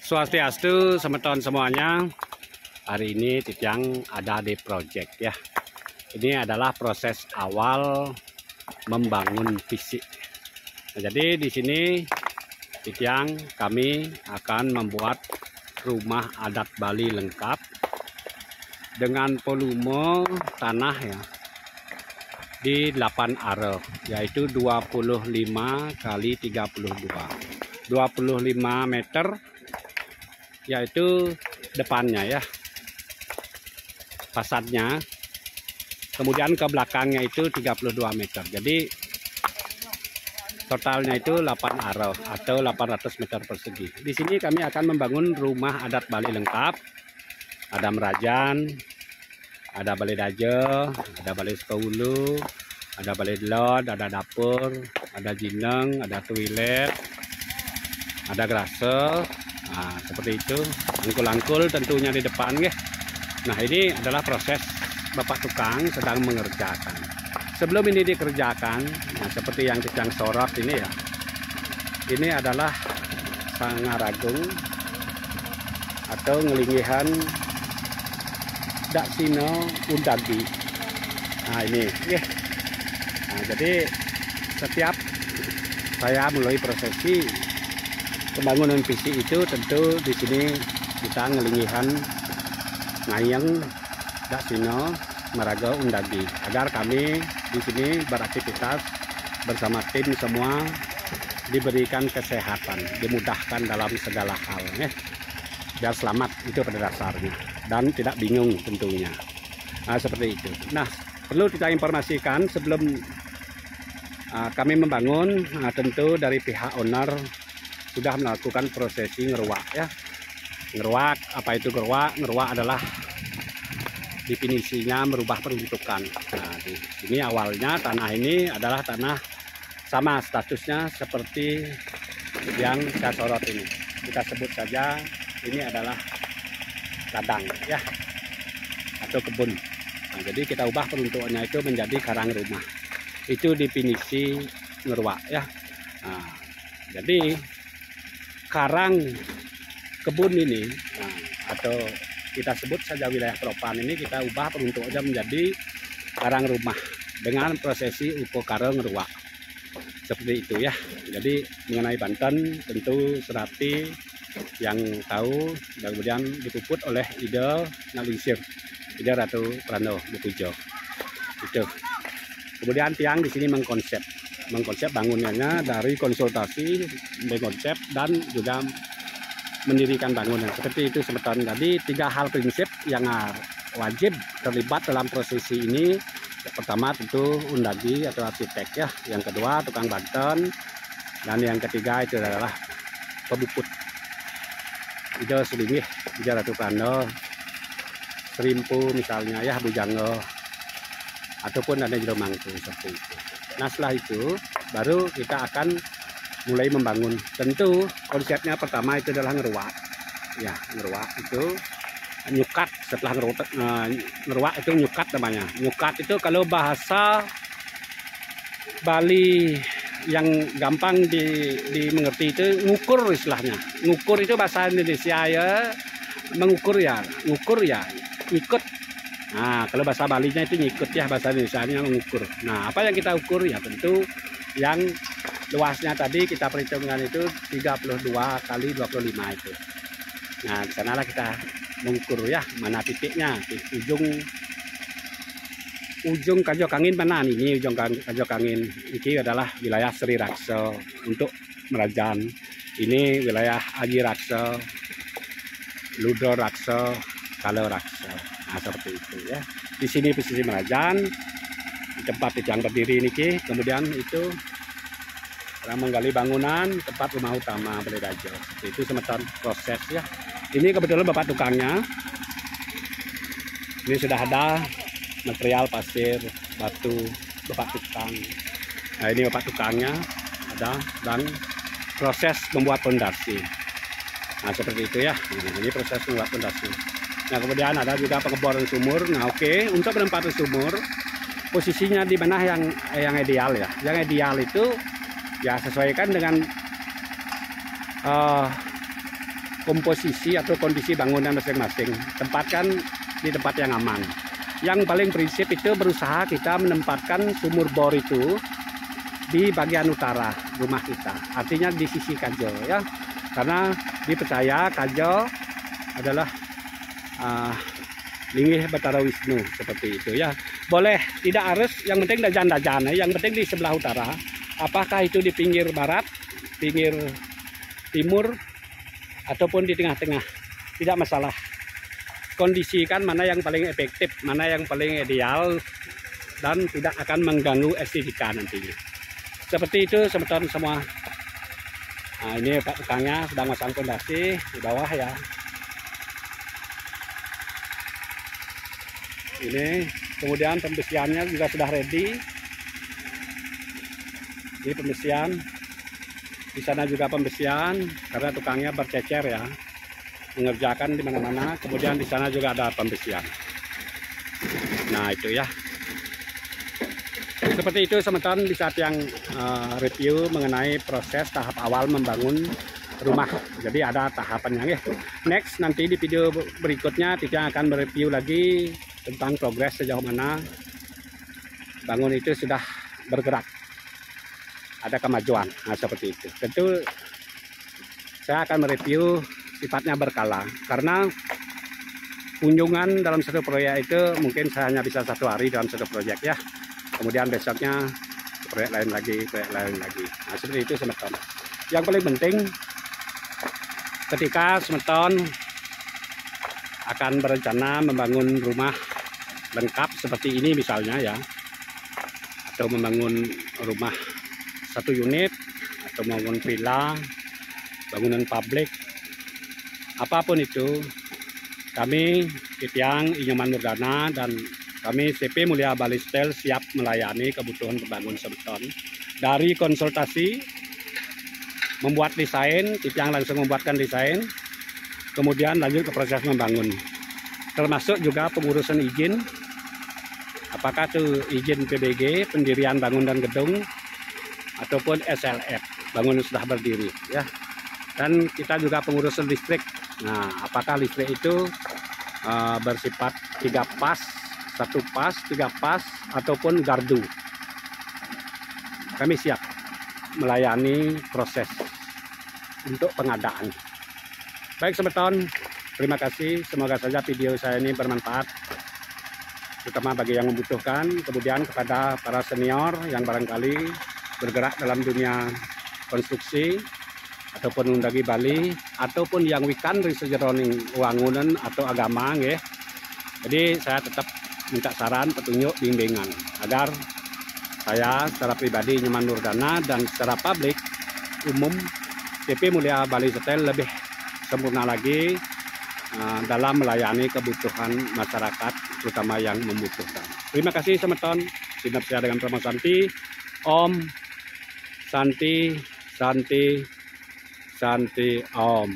Swastiastu, semeton semuanya. Hari ini Titiang ada di project ya. Ini adalah proses awal membangun fisik. Nah, jadi di sini Titiang kami akan membuat rumah adat Bali lengkap dengan volume tanah ya di 8 are, yaitu 25 kali 32. 25 meter yaitu depannya ya, fasadnya, kemudian ke belakangnya itu 32 meter. Jadi totalnya itu 8 are atau 800 meter persegi. Di sini kami akan membangun rumah adat Bali lengkap. Ada merajan, ada balai daje, ada balai sekawulu, ada balai delot, ada dapur, ada jineng, ada toilet, ada grase. Nah, seperti itu, angkul-angkul tentunya di depan ya. Nah, ini adalah proses Bapak tukang sedang mengerjakan. Sebelum ini dikerjakan, nah seperti yang Titiang sorot ini ya, ini adalah Sangaragung atau ngelingihan Daksino Undagi. Nah ini ya. Nah, jadi setiap saya mulai prosesi pembangunan visi itu, tentu di sini kita ngelingihan ngayeng Daksino Maraga Undagi agar kami di sini beraktivitas bersama tim semua diberikan kesehatan, dimudahkan dalam segala hal ya. Biar selamat, itu pada dasarnya, dan tidak bingung tentunya. Nah, seperti itu. Nah, perlu kita informasikan sebelum kami membangun, tentu dari pihak owner sudah melakukan prosesi ngeruak ya. Ngeruak, apa itu ngeruak? Ngeruak adalah definisinya merubah peruntukan. Nah, di sini awalnya tanah ini adalah tanah sama statusnya seperti yang saya sorot ini. Kita sebut saja ini adalah ladang ya, atau kebun. Nah, jadi kita ubah peruntukannya itu menjadi karang rumah. Itu definisi ngeruak ya. Nah, jadi karang kebun ini, nah, atau kita sebut saja wilayah Propan ini, kita ubah peruntukannya menjadi karang rumah dengan prosesi upokarang ngeruak. Seperti itu ya. Jadi mengenai Banten tentu Serati yang tahu, dan kemudian dipuput oleh Ide Nalisir, Ide Ratu Prano Bukujo. Itu. Kemudian Tiang di sini mengkonsep bangunannya dari konsultasi, mengkonsep dan juga mendirikan bangunan. Seperti itu semeton tadi, 3 hal prinsip yang wajib terlibat dalam prosesi ini. Yang pertama tentu undagi atau arsitek ya, yang kedua tukang Banten, dan yang ketiga itu adalah pebuput. Ide Sulingih, Ide Ratu Prano, Serimpu misalnya ya, Bujanggo, ataupun ada Jero Mangku, seperti itu. Nah, setelah itu baru kita akan mulai membangun. Tentu konsepnya pertama itu adalah ngeruak. Ya, ngeruak itu nyukat. Setelah ngeruak itu nyukat namanya. Nyukat itu kalau bahasa Bali yang gampang dimengerti itu ngukur istilahnya. Ngukur itu bahasa Indonesia ya, mengukur ya, ngukur ya, ngikut. Nah, kalau bahasa Balinya itu ngikut ya, bahasa Indonesianya mengukur. Nah, apa yang kita ukur ya, tentu yang luasnya tadi kita perhitungkan itu 32 kali 25 itu. Nah, di sanalah kita mengukur ya, mana titiknya, di ujung Kajokangin mana nih? Ini ujung Kajokangin. Ini adalah wilayah Sri Raksa untuk Merajan. Ini wilayah Aji Raksa, Ludo Raksa, Kalo Raksa. Nah, seperti itu ya. Di sini posisi Merajan, di tempat yang berdiri ini, kemudian itu orang menggali bangunan tempat rumah utama Balai Daje. Itu semeton proses ya. Ini kebetulan Bapak tukangnya. Ini sudah ada material pasir, batu, Bapak tukang. Nah, ini Bapak tukangnya ada, dan proses membuat fondasi. Nah, seperti itu ya. Ini proses membuat fondasi. Nah, kemudian ada juga pengeboran sumur. Nah, oke, untuk penempatan sumur posisinya di mana yang ideal ya. Yang ideal itu ya sesuaikan dengan komposisi atau kondisi bangunan masing-masing. Tempatkan di tempat yang aman. Yang paling prinsip itu berusaha kita menempatkan sumur bor itu di bagian utara rumah kita. Artinya di sisi Kajo ya. Karena dipercaya Kajo adalah Linggih Batara Wisnu seperti itu ya. Boleh tidak harus, yang penting dajan-dajan, yang penting di sebelah utara. Apakah itu di pinggir barat, pinggir timur, ataupun di tengah-tengah, tidak masalah. Kondisikan mana yang paling efektif, mana yang paling ideal, dan tidak akan mengganggu estetika nantinya. Seperti itu teman-teman semua. Nah, ini Pak tukangnya sedang masang fondasi di bawah ya. Ini kemudian pembesiannya juga sudah ready. Ini pembesian. Di sana juga pembesian karena tukangnya bercecer ya. Mengerjakan di mana-mana. Kemudian di sana juga ada pembesian. Nah, itu ya. Seperti itu teman-teman di saat yang review mengenai proses tahap awal membangun rumah. Jadi ada tahapannya ya. Next nanti di video berikutnya kita akan mereview lagi tentang progres sejauh mana bangun itu sudah bergerak. Ada kemajuan. Nah, seperti itu. Tentu saya akan mereview sifatnya berkala karena kunjungan dalam satu proyek itu mungkin saya hanya bisa 1 hari dalam satu proyek ya. Kemudian besoknya proyek lain lagi. Nah, seperti itu teman-teman. Yang paling penting ketika teman-teman akan berencana membangun rumah lengkap seperti ini misalnya ya, atau membangun rumah 1 unit, atau membangun villa, bangunan publik, apapun itu, kami Kitiang Inyoman Nurdana dan kami CP Mulia Bali Style siap melayani kebutuhan pembangun teman-teman. Dari konsultasi, membuat desain, Kitiang langsung membuatkan desain, kemudian lanjut ke proses membangun. Termasuk juga pengurusan izin, apakah itu izin PBG, pendirian bangun dan gedung, ataupun SLF, bangunan sudah berdiri ya. Dan kita juga pengurusan listrik. Nah, apakah listrik itu bersifat 3 pas, 1 pas, 3 pas, ataupun gardu. Kami siap melayani proses untuk pengadaan. Baik teman-teman, terima kasih. Semoga saja video saya ini bermanfaat, terutama bagi yang membutuhkan. Kemudian kepada para senior yang barangkali bergerak dalam dunia konstruksi ataupun undagi Bali, ataupun yang wikan risejeroning wangunan atau agama nggih. Jadi saya tetap minta saran, petunjuk, bimbingan agar saya secara pribadi Inyoman Nurdana dan secara publik umum CP Mulia Bali Style lebih sempurna lagi dalam melayani kebutuhan masyarakat, terutama yang membutuhkan. Terima kasih teman-teman. Sinap saya dengan Pramu Santi. Om Santi Santi Santi Om.